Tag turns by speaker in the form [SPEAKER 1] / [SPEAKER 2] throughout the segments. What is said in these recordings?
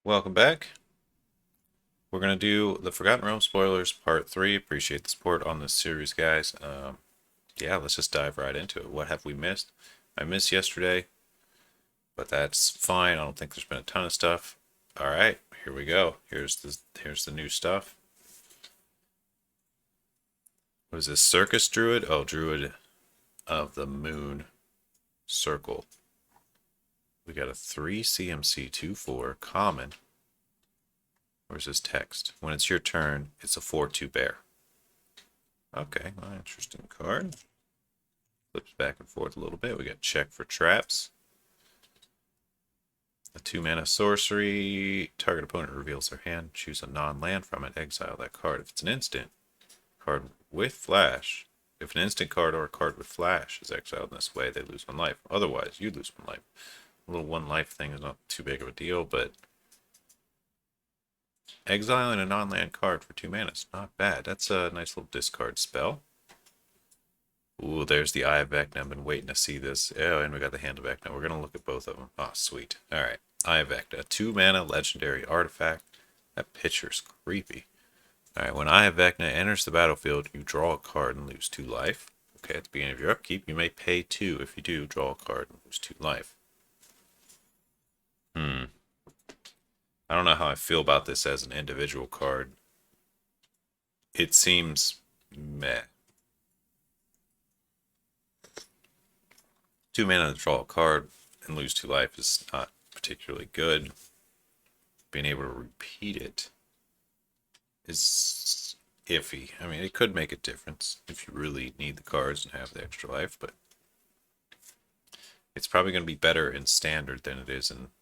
[SPEAKER 1] Welcome back. We're going to do the Forgotten Realms spoilers part 3. Appreciate the support on this series, guys. Yeah, let's just dive right into it. What have we missed? I missed yesterday, but that's fine. I don't think there's been a ton of stuff. All right, here we go. Here's the new stuff. What is this? Circus Druid? Oh, Druid of the Moon Circle. We got a 3 CMC 2/4 common. Where's this text? When it's your turn, it's a 4/2 bear. Okay, well, interesting card. Flips back and forth a little bit. We got check for traps. A 2 mana sorcery. Target opponent reveals their hand. Choose a non-land from it. Exile that card. If it's an instant card with flash, if an instant card or a card with flash is exiled in this way, they lose 1 life. Otherwise, you lose 1 life. A little 1 life thing is not too big of a deal, but exiling a non-land card for 2 mana is not bad. That's a nice little discard spell. Ooh, there's the Eye of Vecna. I've been waiting to see this. Oh, and we got the Hand of Vecna. We're going to look at both of them. Oh, sweet. All right. Eye of Vecna. 2 mana legendary artifact. That picture's creepy. All right. When Eye of Vecna enters the battlefield, you draw a card and lose 2 life. Okay, at the beginning of your upkeep, you may pay 2. If you do, draw a card and lose 2 life. I don't know how I feel about this as an individual card. It seems meh. 2 mana to draw a card and lose 2 life is not particularly good. Being able to repeat it is iffy. I mean, it could make a difference if you really need the cards and have the extra life, but it's probably going to be better in standard than it is in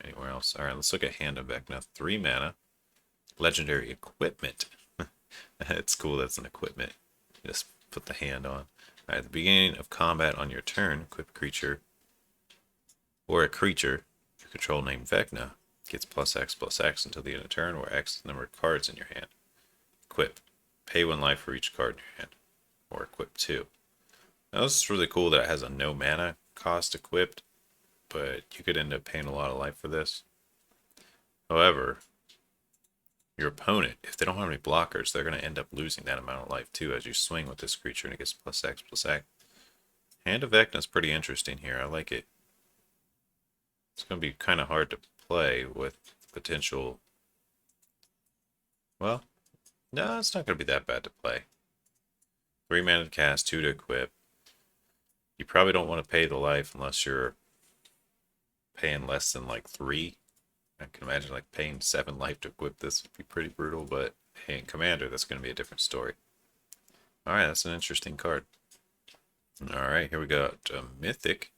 [SPEAKER 1] anywhere else. All right, let's look at Hand of Vecna. 3 mana, legendary equipment. It's cool that's an equipment. Just put the hand on. All right, at the beginning of combat on your turn, equip a creature or a creature you control named Vecna gets +X/+X until the end of turn, where X is the number of cards in your hand. Equip. Pay 1 life for each card in your hand. Or equip 2. Now this is really cool that it has a no mana cost equipped, but you could end up paying a lot of life for this. However, your opponent, if they don't have any blockers, they're going to end up losing that amount of life too as you swing with this creature and it gets +X/+X. Hand of Vecna is pretty interesting here. I like it. It's going to be kind of hard to play with potential. Well, no, it's not going to be that bad to play. 3 mana to cast, 2 to equip. You probably don't want to pay the life unless you're paying less than like 3. I can imagine like paying 7 life to equip this would be pretty brutal, but hey, in Commander, that's going to be a different story. Alright, that's an interesting card. Alright, here we got Mythic.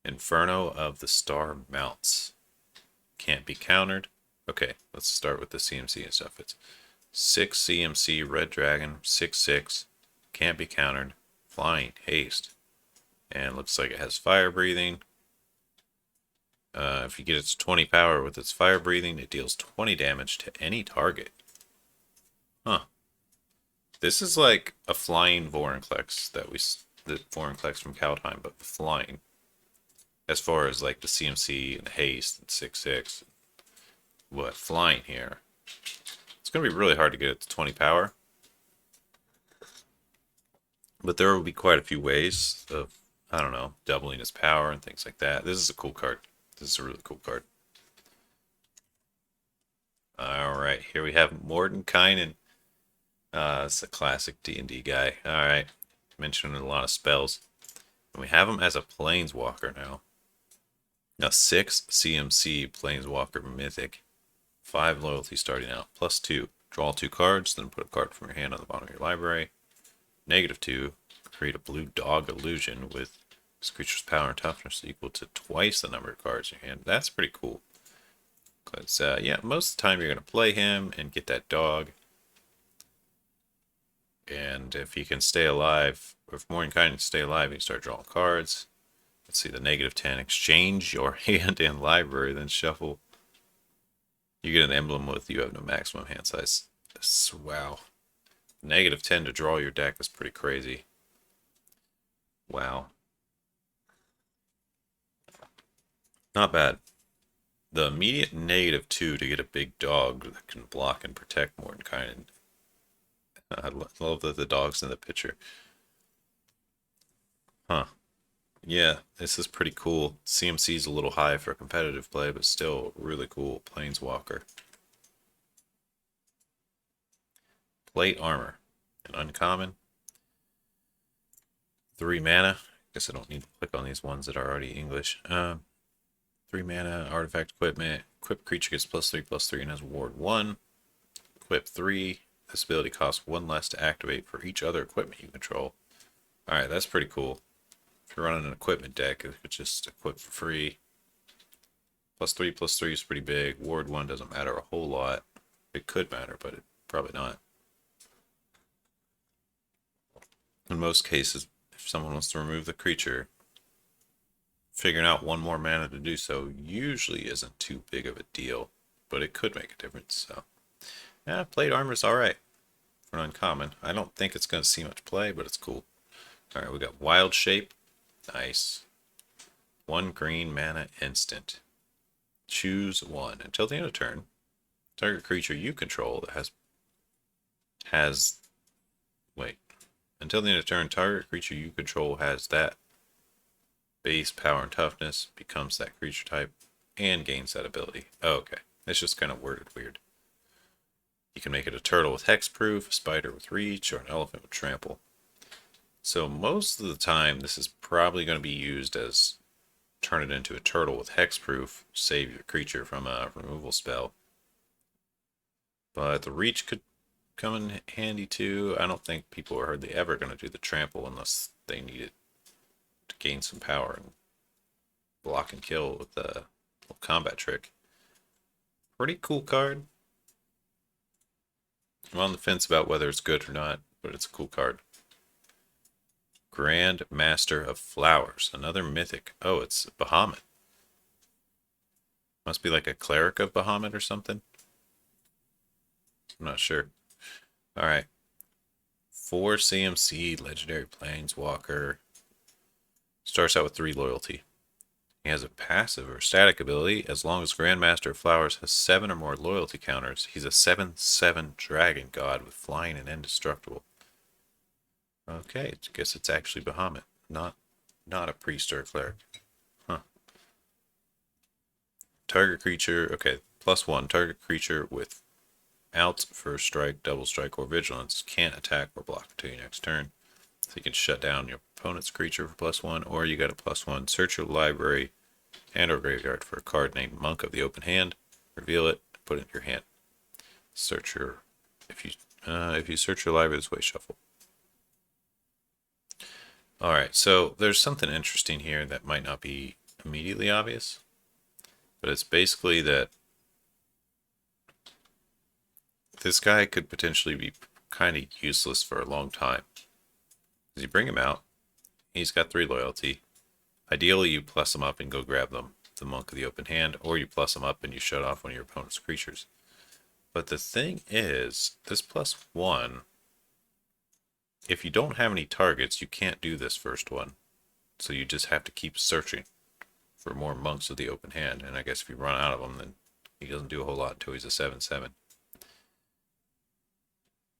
[SPEAKER 1] Inferno of the Star Mounts. Can't be countered. Okay, let's start with the CMC and stuff. It's 6 CMC, Red Dragon, 6/6. Can't be countered. Flying, haste. And looks like it has fire breathing. If you get its 20 power with its fire breathing, it deals 20 damage to any target. Huh. This is like a flying Vorinclex the Vorinclex from Kaldheim, but flying. As far as like the CMC and the haste and 6/6. What, flying here? It's going to be really hard to get it to 20 power. But there will be quite a few ways of, I don't know, doubling its power and things like that. This is a cool card. This is a really cool card. Alright, here we have Mordenkainen. It's a classic D&D guy. Alright, mentioned a lot of spells. And we have him as a Planeswalker now. Now 6 CMC Planeswalker Mythic. 5 loyalty starting out. +2. Draw 2 cards, then put a card from your hand on the bottom of your library. -2. Create a blue dog illusion with this creature's power and toughness equal to twice the number of cards in your hand. That's pretty cool. Because, yeah, most of the time you're going to play him and get that dog. And if he can stay alive, or if Mordenkainen can stay alive, you can start drawing cards. Let's see, the -10. Exchange your hand and library, then shuffle. You get an emblem with you have no maximum hand size. Wow. -10 to draw your deck is pretty crazy. Wow. Not bad. The immediate -2 to get a big dog that can block and protect more than kind. I love the dog's in the picture. Huh. Yeah, this is pretty cool. CMC's a little high for competitive play, but still really cool. Planeswalker. Plate Armor. An uncommon. 3 mana. Guess I don't need to click on these ones that are already English. 3 mana, artifact equipment. Equip creature gets +3/+3 and has ward 1. Equip 3. This ability costs 1 less to activate for each other equipment you control. Alright, that's pretty cool. If you're running an equipment deck, it could just equip for free. +3/+3 is pretty big. Ward 1 doesn't matter a whole lot. It could matter, but probably not. In most cases, if someone wants to remove the creature, figuring out 1 more mana to do so usually isn't too big of a deal, but it could make a difference. So, yeah, plate armor's alright for an uncommon. I don't think it's going to see much play, but it's cool. Alright, we got Wild Shape. Nice. 1 green mana instant. Choose 1. Until the end of turn, target creature you control that until the end of turn, target creature you control has that base power and toughness, becomes that creature type, and gains that ability. Oh, okay. It's just kind of worded weird. You can make it a turtle with hexproof, a spider with reach, or an elephant with trample. So most of the time, this is probably going to be used as turn it into a turtle with hexproof, save your creature from a removal spell. But the reach could come in handy too. I don't think people are hardly ever going to do the trample unless they need it to gain some power and block and kill with a little combat trick. Pretty cool card. I'm on the fence about whether it's good or not, but it's a cool card. Grand Master of Flowers, another mythic. Oh, it's Bahamut. Must be like a cleric of Bahamut or something. I'm not sure. Alright. 4 CMC, legendary planeswalker. Starts out with 3 loyalty. He has a passive or static ability. As long as Grandmaster of Flowers has 7 or more loyalty counters, he's a 7/7 dragon god with flying and indestructible. Okay, I guess it's actually Bahamut, not a priest or a cleric. Huh. Target creature, okay, +1. Target creature with out, first strike, double strike, or vigilance can't attack or block until your next turn. So you can shut down your opponent's creature for +1, or you got a +1. Search your library and or graveyard for a card named Monk of the Open Hand. Reveal it, put it in your hand. Search your if you search your library this way, shuffle. Alright, so there's something interesting here that might not be immediately obvious, but it's basically that this guy could potentially be kind of useless for a long time. As you bring him out, he's got 3 loyalty. Ideally, you plus him up and go grab them, the Monk of the Open Hand, or you plus him up and you shut off one of your opponent's creatures. But the thing is, this +1, if you don't have any targets, you can't do this first one. So you just have to keep searching for more Monks of the Open Hand. And I guess if you run out of them, then he doesn't do a whole lot until he's a 7/7.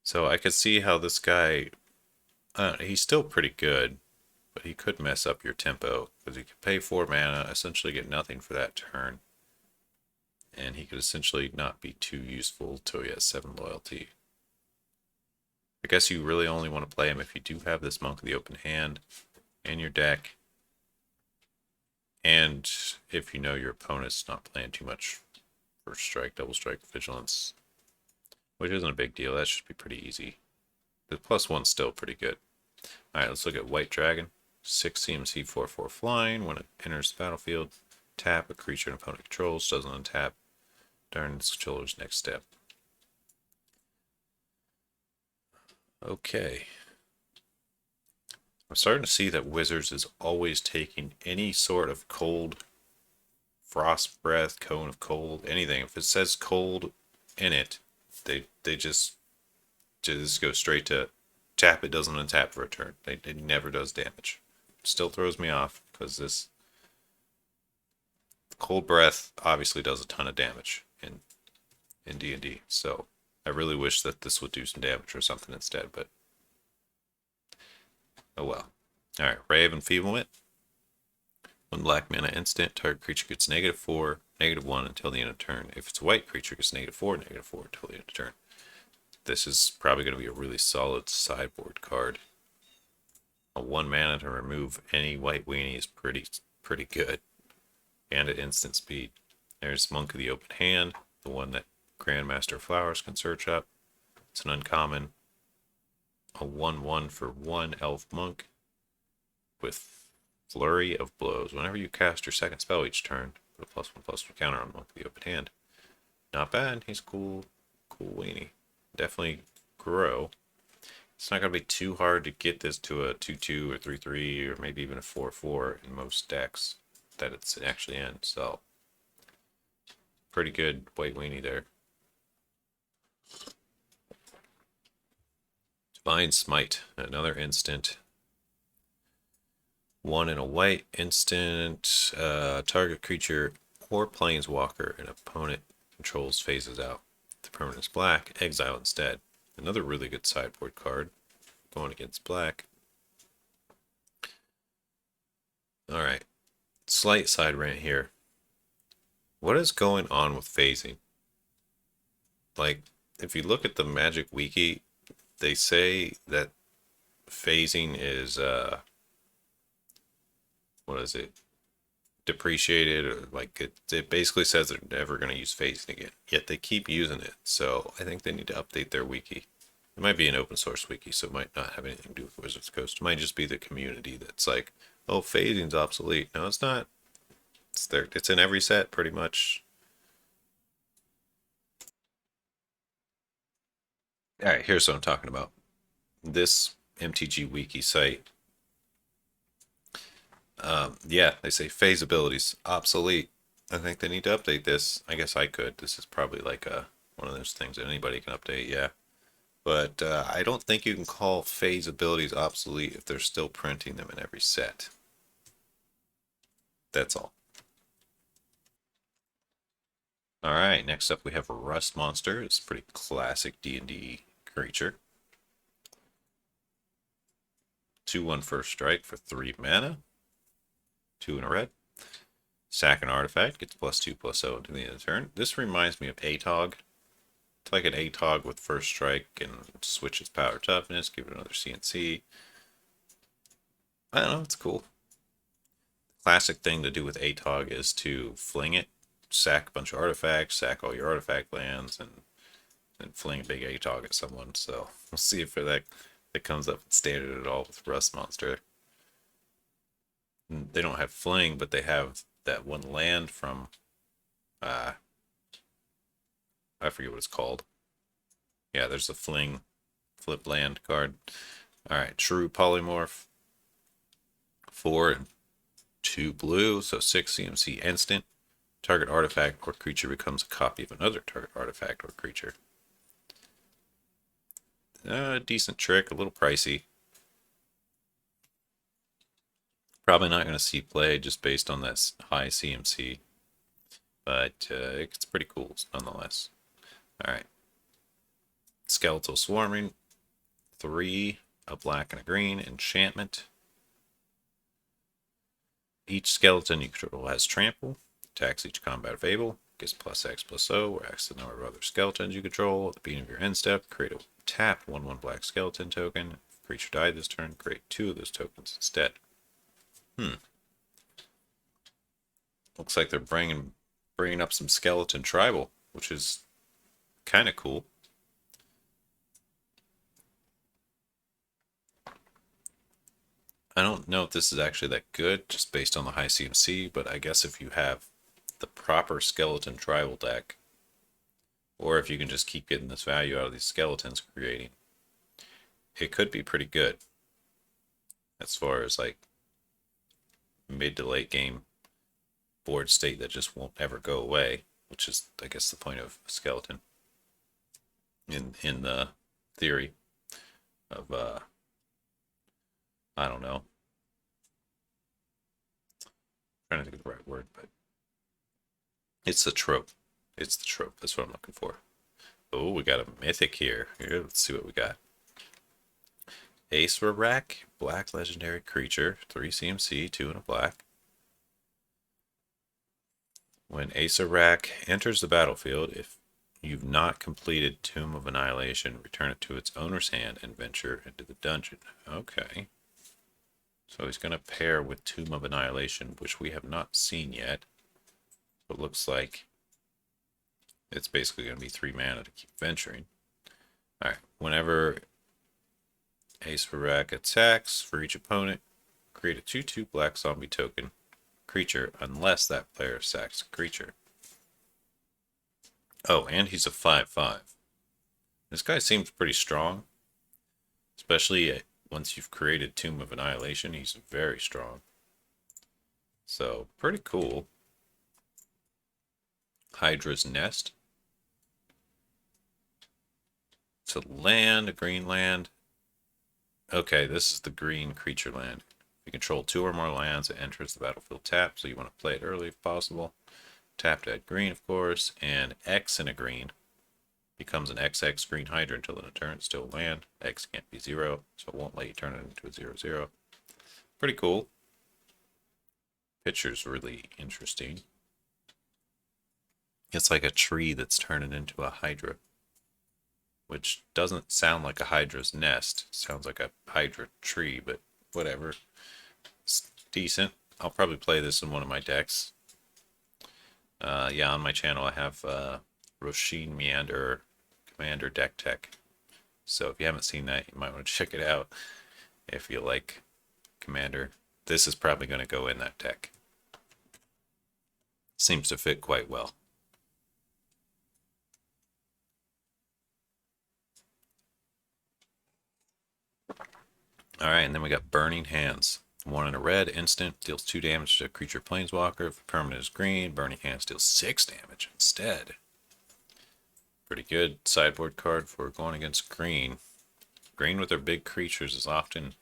[SPEAKER 1] So I could see how this guy, he's still pretty good, but he could mess up your tempo, because he could pay 4 mana, essentially get nothing for that turn, and he could essentially not be too useful until he has 7 loyalty. I guess you really only want to play him if you do have this Monk of the Open Hand in your deck, and if you know your opponent's not playing too much first strike, double strike, vigilance, which isn't a big deal. That should be pretty easy. The +1's still pretty good. Alright, let's look at White Dragon. 6 CMC, 4/4 flying. When it enters the battlefield, tap a creature an opponent controls, doesn't untap during its controller's next step. Okay. I'm starting to see that Wizards is always taking any sort of cold, frost breath, cone of cold, anything. If it says cold in it, they just go straight to tap it, doesn't untap for a turn. It never does damage. Still throws me off because this Cold Breath obviously does a ton of damage in D&D, so I really wish that this would do some damage or something instead, but oh well. Alright, Ray of Enfeeblement. 1 black mana instant, target creature gets -4, -1 until the end of turn. If it's a white creature, gets -4, -4 until the end of turn. This is probably going to be a really solid sideboard card. A 1 mana to remove any white weenie is pretty good. And at instant speed. There's Monk of the Open Hand, the one that Grandmaster Flowers can search up. It's an uncommon. A 1/1 for 1 elf monk with Flurry of Blows. Whenever you cast your second spell each turn, put a +1/+1 counter on Monk of the Open Hand. Not bad. He's cool weenie. Definitely grow. It's not going to be too hard to get this to a 2/2 or 3/3 or maybe even a 4/4 in most decks that it's actually in. So pretty good white weenie there. Divine Smite, another instant. 1 and a white instant. Target creature or planeswalker an opponent controls phases out. The permanent is black. Exile instead. Another really good sideboard card. Going against black. Alright. Slight side rant here. What is going on with phasing? Like, if you look at the Magic Wiki, they say that phasing is, what is it? Depreciated, or like it basically says they're never going to use phasing again. Yet they keep using it. So I think they need to update their wiki. It might be an open source wiki, so it might not have anything to do with Wizards Coast. It might just be the community that's like, oh, phasing's obsolete. No, it's not. It's there. It's in every set, pretty much. All right, here's what I'm talking about. This MTG Wiki site. Yeah, they say phase abilities obsolete. I think they need to update this. I guess I could. This is probably like one of those things that anybody can update. Yeah. But I don't think you can call phase abilities obsolete if they're still printing them in every set. That's all. Alright, next up we have a Rust Monster. It's a pretty classic D&D creature. 2/1 first strike for 3 mana. 2 in a red. Sack an artifact, gets +2/+0 until the end of the turn. This reminds me of ATOG. It's like an ATOG with first strike and switches power toughness, give it another CNC. I don't know, it's cool. Classic thing to do with ATOG is to fling it, sack a bunch of artifacts, sack all your artifact lands, and fling a big ATOG at someone. So we'll see if that comes up in standard at all with Rust Monster. They don't have fling, but they have that one land from I forget what it's called. Yeah, there's a fling flip land card. Alright, True Polymorph. 4 and 2 blue, so 6 CMC instant. Target artifact or creature becomes a copy of another target artifact or creature. Decent trick, a little pricey. Probably not going to see play just based on that high CMC. But it's pretty cool nonetheless. Alright. Skeletal Swarming. 3, a black and a green. Enchantment. Each skeleton you control has trample. Attacks each combat of Able. Gets +X/+0. Or acts the number of other skeletons you control. At the beginning of your end step, create a tap 1/1 black skeleton token. If a creature died this turn, create 2 of those tokens instead. Looks like they're bringing up some skeleton tribal, which is kind of cool. I don't know if this is actually that good, just based on the high CMC, but I guess if you have the proper skeleton tribal deck, or if you can just keep getting this value out of these skeletons creating, it could be pretty good as far as like mid to late game board state that just won't ever go away, which is, I guess, the point of a skeleton in the theory of I don't know, trying to think of the right word, but It's the trope. It's the trope. That's what I'm looking for. Oh, we got a mythic here. Let's see what we got. Acererak, black legendary creature, 3 CMC, 2 and a black. When Acererak enters the battlefield, if you've not completed Tomb of Annihilation, return it to its owner's hand and venture into the dungeon. Okay. So he's going to pair with Tomb of Annihilation, which we have not seen yet. But looks like it's basically going to be 3 mana to keep venturing. Alright, whenever Acererak attacks for each opponent, create a 2/2 black zombie token creature unless that player sacks a creature. Oh, and he's a 5/5. This guy seems pretty strong, especially once you've created Tomb of Annihilation. He's very strong. So, pretty cool. Hydra's Nest. It's a land, a green land. Okay, this is the green creature land. If you control 2 or more lands, it enters the battlefield tapped, so you want to play it early if possible. Tap to add green, of course, and X in a green becomes an XX green Hydra until the turn. It's still land. X can't be 0, so it won't let you turn it into a 0/0. Pretty cool. Picture's really interesting. It's like a tree that's turning into a Hydra, which doesn't sound like a Hydra's nest. It sounds like a Hydra tree, but whatever. It's decent. I'll probably play this in one of my decks. Yeah, on my channel I have Roshin Meander Commander Deck Tech. So if you haven't seen that, you might want to check it out if you like Commander. This is probably going to go in that deck. Seems to fit quite well. Alright, and then we got Burning Hands. 1 in a red, instant, deals 2 damage to a creature planeswalker. If the permanent is green, Burning Hands deals 6 damage instead. Pretty good sideboard card for going against green. Green with their big creatures is often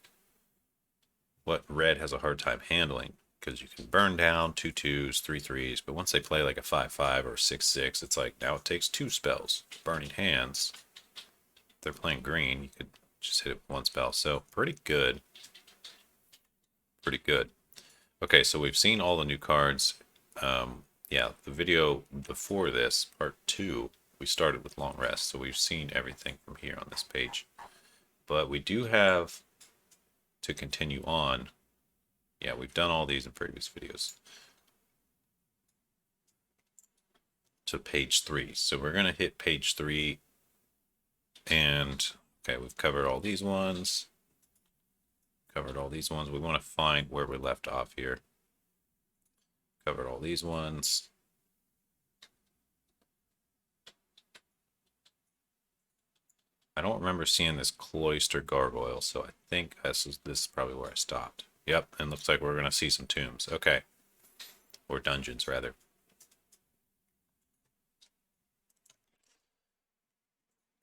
[SPEAKER 1] what red has a hard time handling, because you can burn down 2/2s, 3/3s, but once they play like a 5/5 or 6/6, it's like now it takes 2 spells. Burning Hands, if they're playing green, you could just hit it with 1 spell. So pretty good. Pretty good. Okay, so we've seen all the new cards. Yeah, the video before this, part 2, we started with Long Rest, so we've seen everything from here on this page. But we do have to continue on. Yeah, we've done all these in previous videos. To page 3. So we're going to hit page 3. And, okay, we've covered all these ones. Covered all these ones. We want to find where we left off here. Covered all these ones. I don't remember seeing this Cloister Gargoyle, so I think this is probably where I stopped. Yep, and looks like we're going to see some tombs. Okay. Or dungeons, rather.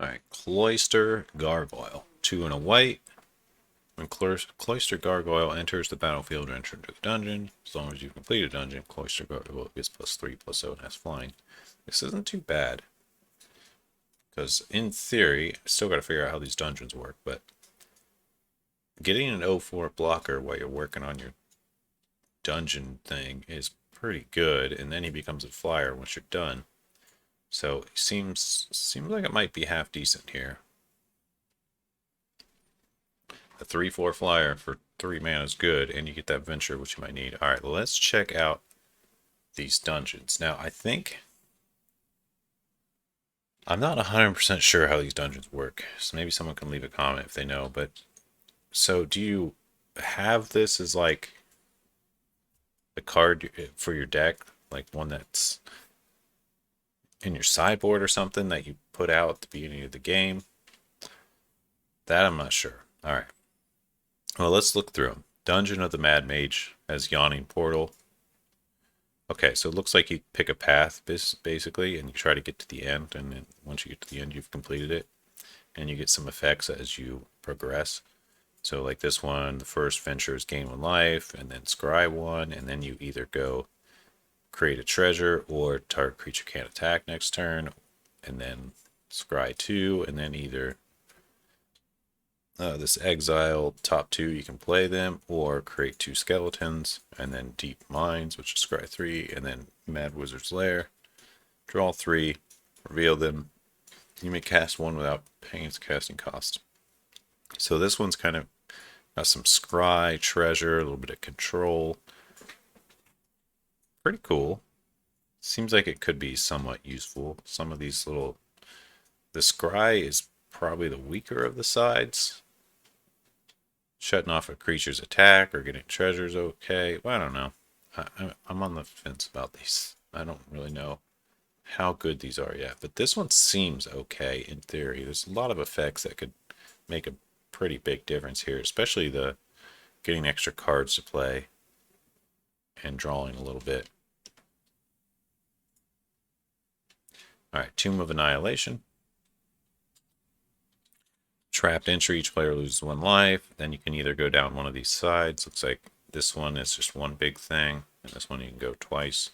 [SPEAKER 1] Alright, Cloister Gargoyle. 2 and a white. When Cloister Gargoyle enters the battlefield or enters into the dungeon, as long as you complete a dungeon, Cloister Gargoyle gets +3/+0 and has flying. This isn't too bad. Because in theory, I still got to figure out how these dungeons work, but getting an 0/4 blocker while you're working on your dungeon thing is pretty good, and then he becomes a flyer once you're done. So it seems like it might be half decent here. A 3/4 flyer for 3 mana is good, and you get that venture, which you might need. Alright, let's check out these dungeons. Now, I think I'm not 100% sure how these dungeons work, so maybe someone can leave a comment if they know, but so do you have this as like the card for your deck, like one that's in your sideboard or something that you put out at the beginning of the game? That I'm not sure. Alright. Well, let's look through them. Dungeon of the Mad Mage as Yawning Portal. Okay, so it looks like you pick a path, basically, and you try to get to the end, and then once you get to the end, you've completed it. And you get some effects as you progress. So like this one, the first venture is gain 1 life, and then scry 1, and then you either go create a treasure, or target creature can't attack next turn, and then scry 2, and then either this exile top 2, you can play them, or create 2 skeletons, and then Deep Mines, which is scry 3, and then Mad Wizard's Lair. Draw 3, reveal them. You may cast 1 without paying its casting cost. So this one's kind of got some scry, treasure, a little bit of control. Pretty cool. Seems like it could be somewhat useful. Some of these little... The scry is probably the weaker of the sides. Shutting off a creature's attack or getting treasures okay. Well, I don't know. I'm on the fence about these. I don't really know how good these are yet. But this one seems okay in theory. There's a lot of effects that could make a pretty big difference here. Especially the getting extra cards to play and drawing a little bit. Alright, Tomb of Annihilation. Trapped entry, each player loses 1 life. Then you can either go down one of these sides. Looks like this one is just one big thing, and this one you can go twice.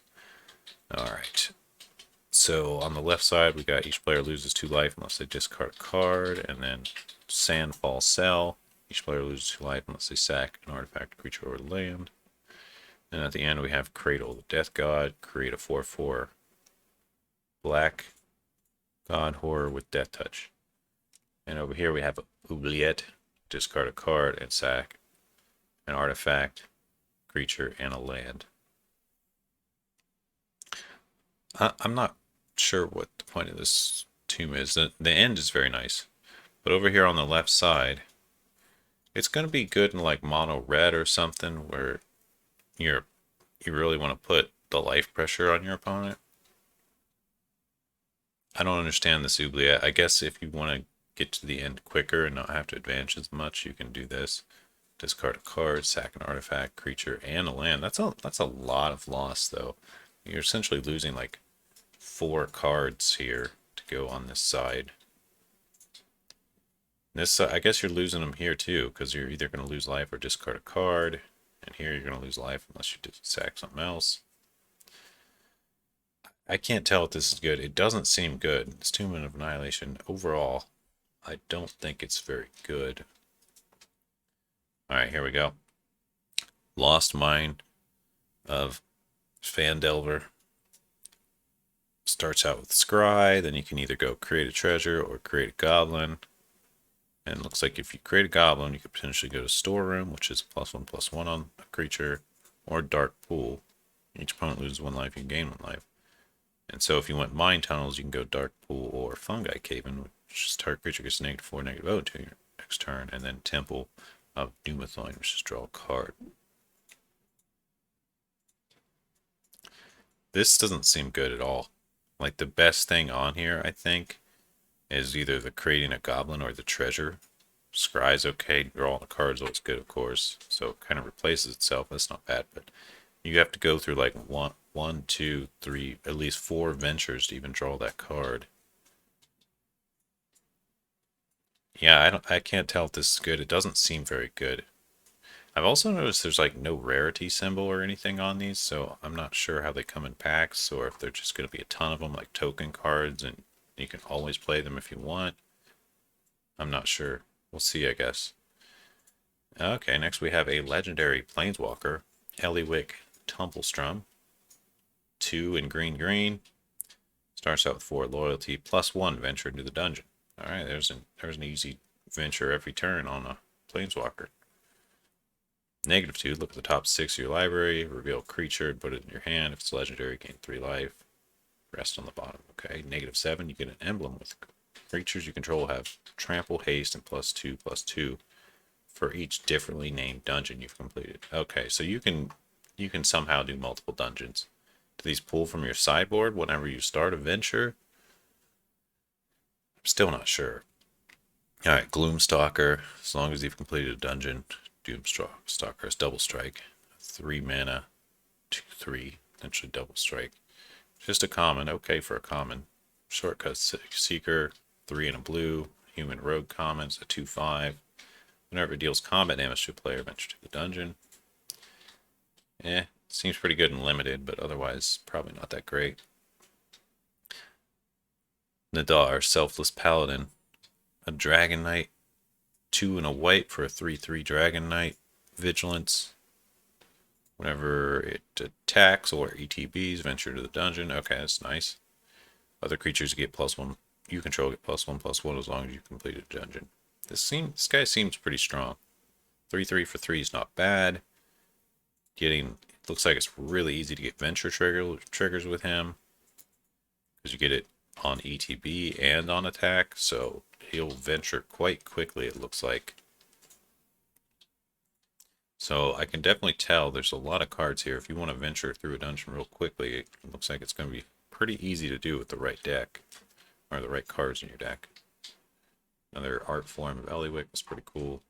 [SPEAKER 1] Alright. So on the left side, we got each player loses 2 life unless they discard a card, and then Sandfall Cell. Each player loses 2 life unless they sack an artifact, creature, or land. And at the end, we have Cradle the Death God, create a 4/4 black God Horror with Death Touch. And over here we have Oubliette, discard a card and sack an artifact, creature, and a land. I'm not sure what the point of this tomb is. The end is very nice. But over here on the left side, it's going to be good in like mono red or something where you really want to put the life pressure on your opponent. I don't understand this Oubliette. I guess if you want to get to the end quicker and not have to advance as much, you can do this. Discard a card, sack an artifact, creature, and a land. That's a lot of loss though. You're essentially losing like 4 cards here to go on this side. This I guess you're losing them here too, because you're either going to lose life or discard a card, and here you're going to lose life unless you sack something else. I can't tell if this is good. It doesn't seem good. This Tomb of Annihilation overall, I don't think it's very good. Alright, here we go. Lost Mine of Phandelver. Starts out with Scry, then you can either go create a treasure or create a goblin. And it looks like if you create a goblin, you could potentially go to Storeroom, which is +1/+1 on a creature, or Dark Pool. Each opponent loses 1 life, you gain 1 life. And so if you want Mine Tunnels, you can go Dark Pool or Fungi Caven, which is target creature gets -4, -0 until your next turn. And then Temple of Doomethorn, which is draw a card. This doesn't seem good at all. Like the best thing on here, I think, is either the creating a goblin or the treasure. Scry's okay, draw all the cards, always good, of course. So it kind of replaces itself. That's not bad, but you have to go through like one, 2, 3, at least 4 ventures to even draw that card. Yeah, I can't tell if this is good. It doesn't seem very good. I've also noticed there's like no rarity symbol or anything on these, so I'm not sure how they come in packs or if they're just going to be a ton of them like token cards and you can always play them if you want. I'm not sure. We'll see, I guess. Okay, next we have a legendary planeswalker, Eliwick Tumblestrum. 2 in green. Starts out with 4 loyalty, +1 venture into the dungeon. Alright, there's an easy venture every turn on a planeswalker. -2, look at the top 6 of your library, reveal a creature, put it in your hand. If it's legendary, gain 3 life. Rest on the bottom. Okay, -7, you get an emblem with creatures you control have trample, haste, and +2/+2 for each differently named dungeon you've completed. Okay, so you can somehow do multiple dungeons. Do these pull from your sideboard whenever you start a venture? I'm still not sure. Alright, Gloomstalker. As long as you've completed a dungeon, Doomstalker is double strike. 3 mana, 2/3, potentially double strike. Just a common, okay for a common. Shortcut Seeker, 3 and a blue. Human Rogue commons, a 2/5. Whenever it deals combat damage to a player, venture to the dungeon. Seems pretty good and limited, but otherwise probably not that great. Nadar, Selfless Paladin. A Dragon Knight. 2 and a white for a 3/3 Dragon Knight. Vigilance. Whenever it attacks or ETBs, venture to the dungeon. Okay, that's nice. Other creatures get +1. You control get +1/+1 as long as you complete a dungeon. This guy seems pretty strong. 3/3 for 3 is not bad. Looks like it's really easy to get venture triggers with him, because you get it on ETB and on attack, so he'll venture quite quickly, it looks like. So I can definitely tell there's a lot of cards here. If you want to venture through a dungeon real quickly, it looks like it's going to be pretty easy to do with the right deck, or the right cards in your deck. Another art form of Eliwick is pretty cool.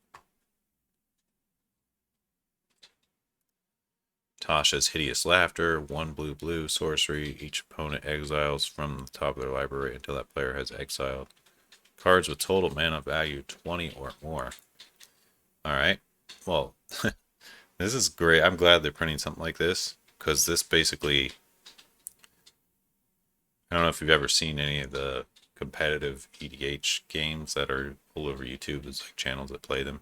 [SPEAKER 1] Tasha's Hideous Laughter, 1 blue sorcery. Each opponent exiles from the top of their library until that player has exiled cards with total mana value 20 or more. Alright, well, this is great. I'm glad they're printing something like this, because this basically, I don't know if you've ever seen any of the competitive EDH games that are all over YouTube. There's like channels that play them,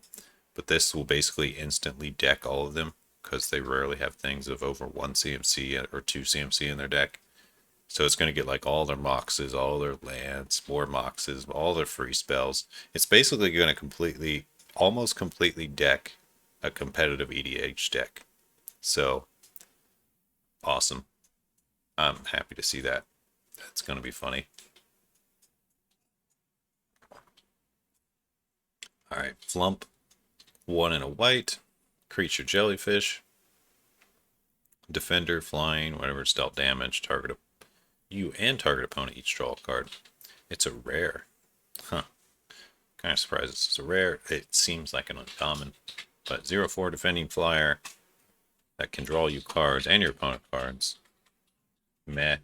[SPEAKER 1] but this will basically instantly deck all of them, because they rarely have things of over 1 CMC or 2 CMC in their deck. So it's going to get like all their moxes, all their lands, more moxes, all their free spells. It's basically going to almost completely deck a competitive EDH deck. So, awesome. I'm happy to see that. That's going to be funny. Alright, Flump. 1 and a white. Creature Jellyfish. Defender, flying, whenever it's dealt damage, target you and target opponent each draw a card. It's a rare. Huh. Kind of surprised it's a rare. It seems like an uncommon. But 0/4 defending flyer that can draw you cards and your opponent cards. Meh.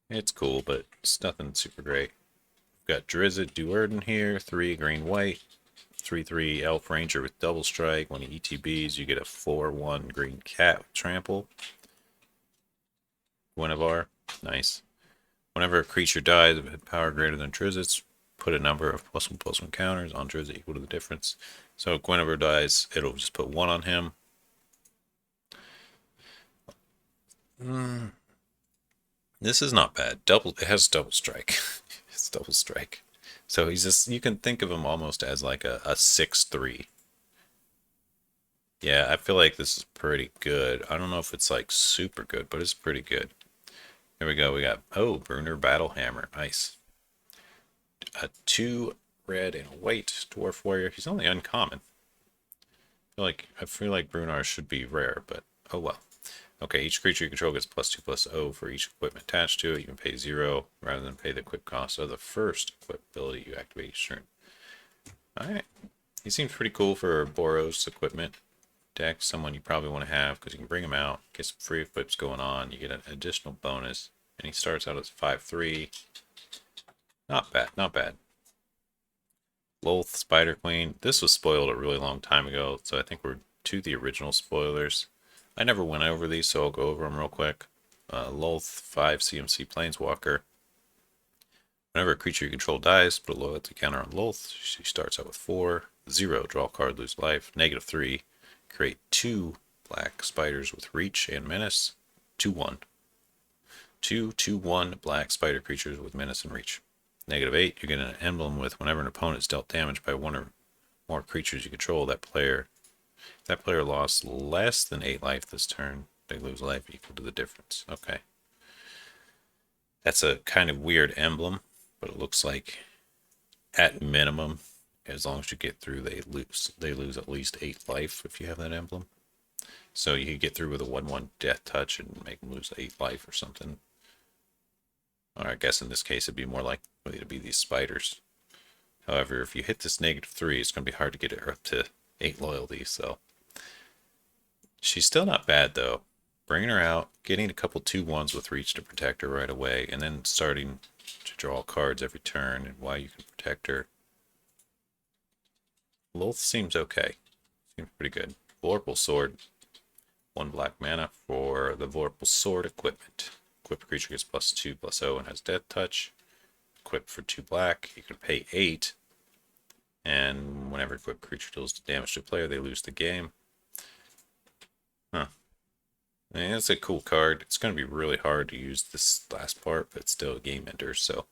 [SPEAKER 1] It's cool, but it's nothing super great. We've got Drizzt Duerden here, 3 green-white. 3/3 Elf Ranger with double strike. When he ETBs, you get a 4/1 green cat with trample. Guinevere, nice. Whenever a creature dies of power greater than Drizzt's, put a number of +1/+1 counters on Drizzt equal to the difference. So if Guinevere dies, it'll just put 1 on him. This is not bad. It has double strike. It's double strike. So you can think of him almost as like a 6/3. Yeah, I feel like this is pretty good. I don't know if it's like super good, but it's pretty good. Here we go. We got, Brunner Battlehammer. Nice. A 2 red and a white Dwarf Warrior. He's only uncommon. I feel like Brunner should be rare, but oh well. Okay, each creature you control gets +2/+0 for each equipment attached to it. You can pay 0 rather than pay the equip cost of the first equip ability you activate each turn. Alright. He seems pretty cool for Boros equipment deck. Someone you probably want to have, because you can bring him out, get some free equips going on. You get an additional bonus. And he starts out as 5/3. Not bad, not bad. Lolth, Spider Queen. This was spoiled a really long time ago, so I think we're to the original spoilers. I never went over these, so I'll go over them real quick. Lolth, 5 CMC Planeswalker. Whenever a creature you control dies, put a loyalty counter on Lolth. She starts out with 4. 0, draw a card, lose life. -3, create 2 black spiders with reach and menace. 2/1. 2/2/1 black spider creatures with menace and reach. -8, you get an emblem with whenever an opponent is dealt damage by 1 or more creatures you control, that player lost less than 8 life this turn, they lose life equal to the difference. Okay. That's a kind of weird emblem, but it looks like at minimum, as long as you get through, they lose at least 8 life if you have that emblem. So you could get through with a 1/1 death touch and make them lose 8 life or something. Or I guess in this case it'd be more likely to be these spiders. However, if you hit this -3, it's going to be hard to get her up to 8 loyalty, so. She's still not bad though. Bringing her out, getting a couple 2/1s with reach to protect her right away, and then starting to draw cards every turn and why you can protect her. Lolth seems okay. Seems pretty good. Vorpal Sword. 1 black mana for the Vorpal Sword equipment. Equipped creature gets +2/+0 and has Death Touch. Equipped for 2 black. You can pay 8. And whenever equipped creature deals damage to a player, they lose the game. Huh. I mean, that's a cool card. It's going to be really hard to use this last part, but it's still a game ender. So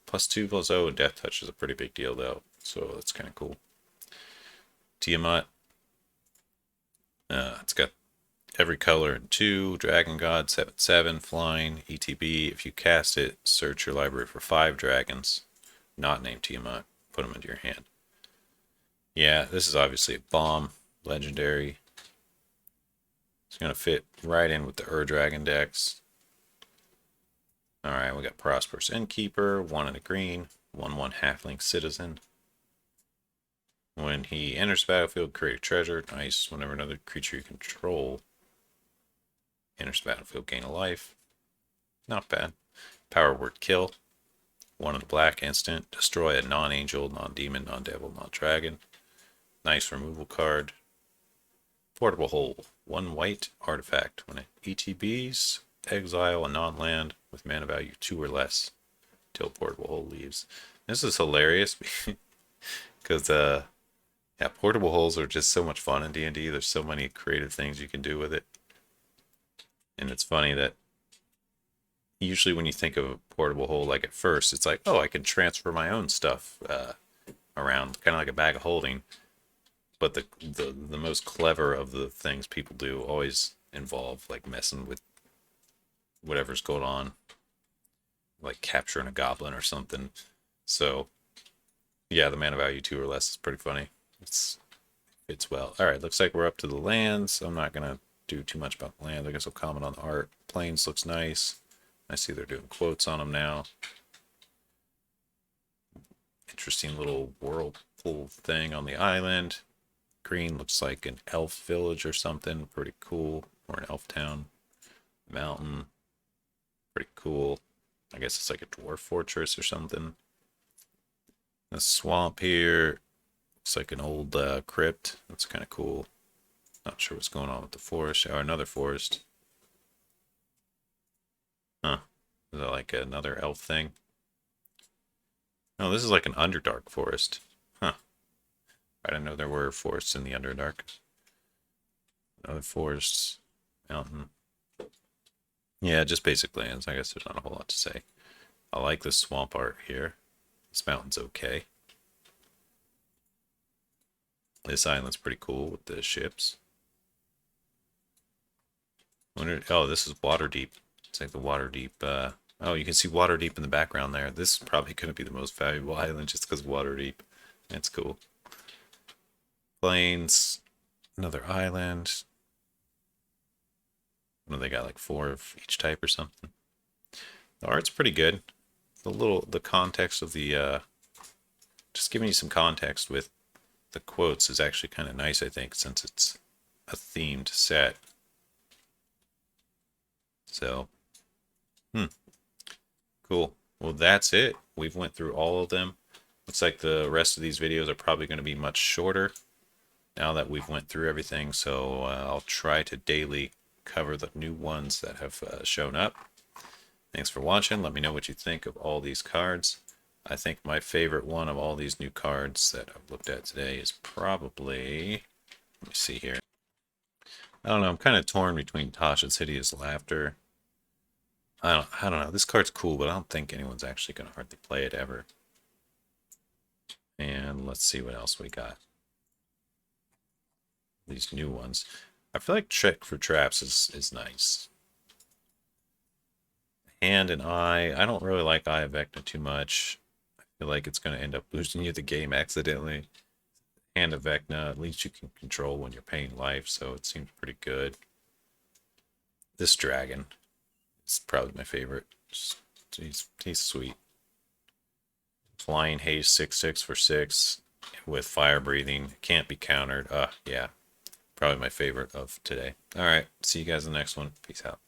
[SPEAKER 1] +2/+0 and Death Touch is a pretty big deal, though. So that's kind of cool. Tiamat. It's got every color in 2. Dragon God, 7/7, flying. ETB. If you cast it, search your library for 5 dragons, not named Tiamat. Put them into your hand. Yeah, this is obviously a bomb. Legendary. It's going to fit right in with the Dragon decks. Alright, we got Prosperous Innkeeper, 1 in a green, 1/1 halfling citizen. When he enters the battlefield, create a treasure. Nice. Whenever another creature you control enters the battlefield, gain a life. Not bad. Power word kill. 1 in the black, instant. Destroy a non-angel, non-demon, non-devil, non-dragon. Nice removal card. Portable Hole. 1 white artifact. When it ETBs, exile a non-land with mana value 2 or less till Portable Hole leaves. This is hilarious because yeah, portable holes are just so much fun in D&D. There's so many creative things you can do with it. And it's funny that usually when you think of a portable hole, like at first, it's like, oh, I can transfer my own stuff around, kind of like a bag of holding. But the most clever of the things people do always involve like messing with whatever's going on, like capturing a goblin or something. So yeah, the mana value 2 or less is pretty funny. Fits well. All right, looks like we're up to the lands. I'm not gonna do too much about the land. I guess I'll comment on the art. Plains looks nice. I see they're doing quotes on them now. Interesting little whirlpool thing on the island. Green looks like an elf village or something. Pretty cool. Or an elf town. Mountain. Pretty cool. I guess it's like a dwarf fortress or something. The swamp here. Looks like an old crypt. That's kind of cool. Not sure what's going on with the forest. Oh, another forest. Huh. Is that like another elf thing? No, this is like an Underdark forest. Huh. I didn't know there were forests in the Underdark. Another forest. Mountain. Yeah, just basic lands. I guess there's not a whole lot to say. I like this swamp art here. This mountain's okay. This island's pretty cool with the ships. Oh, this is Waterdeep. It's like the Waterdeep. Oh, you can see Waterdeep in the background there. This is probably going to be the most valuable island just because Waterdeep. That's cool. Plains. Another island. What, they got like 4 of each type or something. The art's pretty good. The context of the just giving you some context with the quotes is actually kind of nice, I think, since it's a themed set. So, cool. Well, that's it. We've went through all of them. Looks like the rest of these videos are probably going to be much shorter now that we've went through everything. So I'll try to daily cover the new ones that have shown up. Thanks for watching. Let me know what you think of all these cards. I think my favorite one of all these new cards that I've looked at today is probably, let me see here. I don't know, I'm kind of torn between Tasha's Hideous Laughter. I don't know. This card's cool, but I don't think anyone's actually going to hardly play it ever. And let's see what else we got. These new ones. I feel like Trick for Traps is nice. Hand and Eye. I don't really like Eye of Vecna too much. I feel like it's going to end up losing you the game accidentally. Hand of Vecna, at least you can control when you're paying life, so it seems pretty good. This dragon is probably my favorite. He's sweet. Flying Haze 6/6 for 6 with fire breathing. Can't be countered. Yeah. Probably my favorite of today. Alright, see you guys in the next one. Peace out.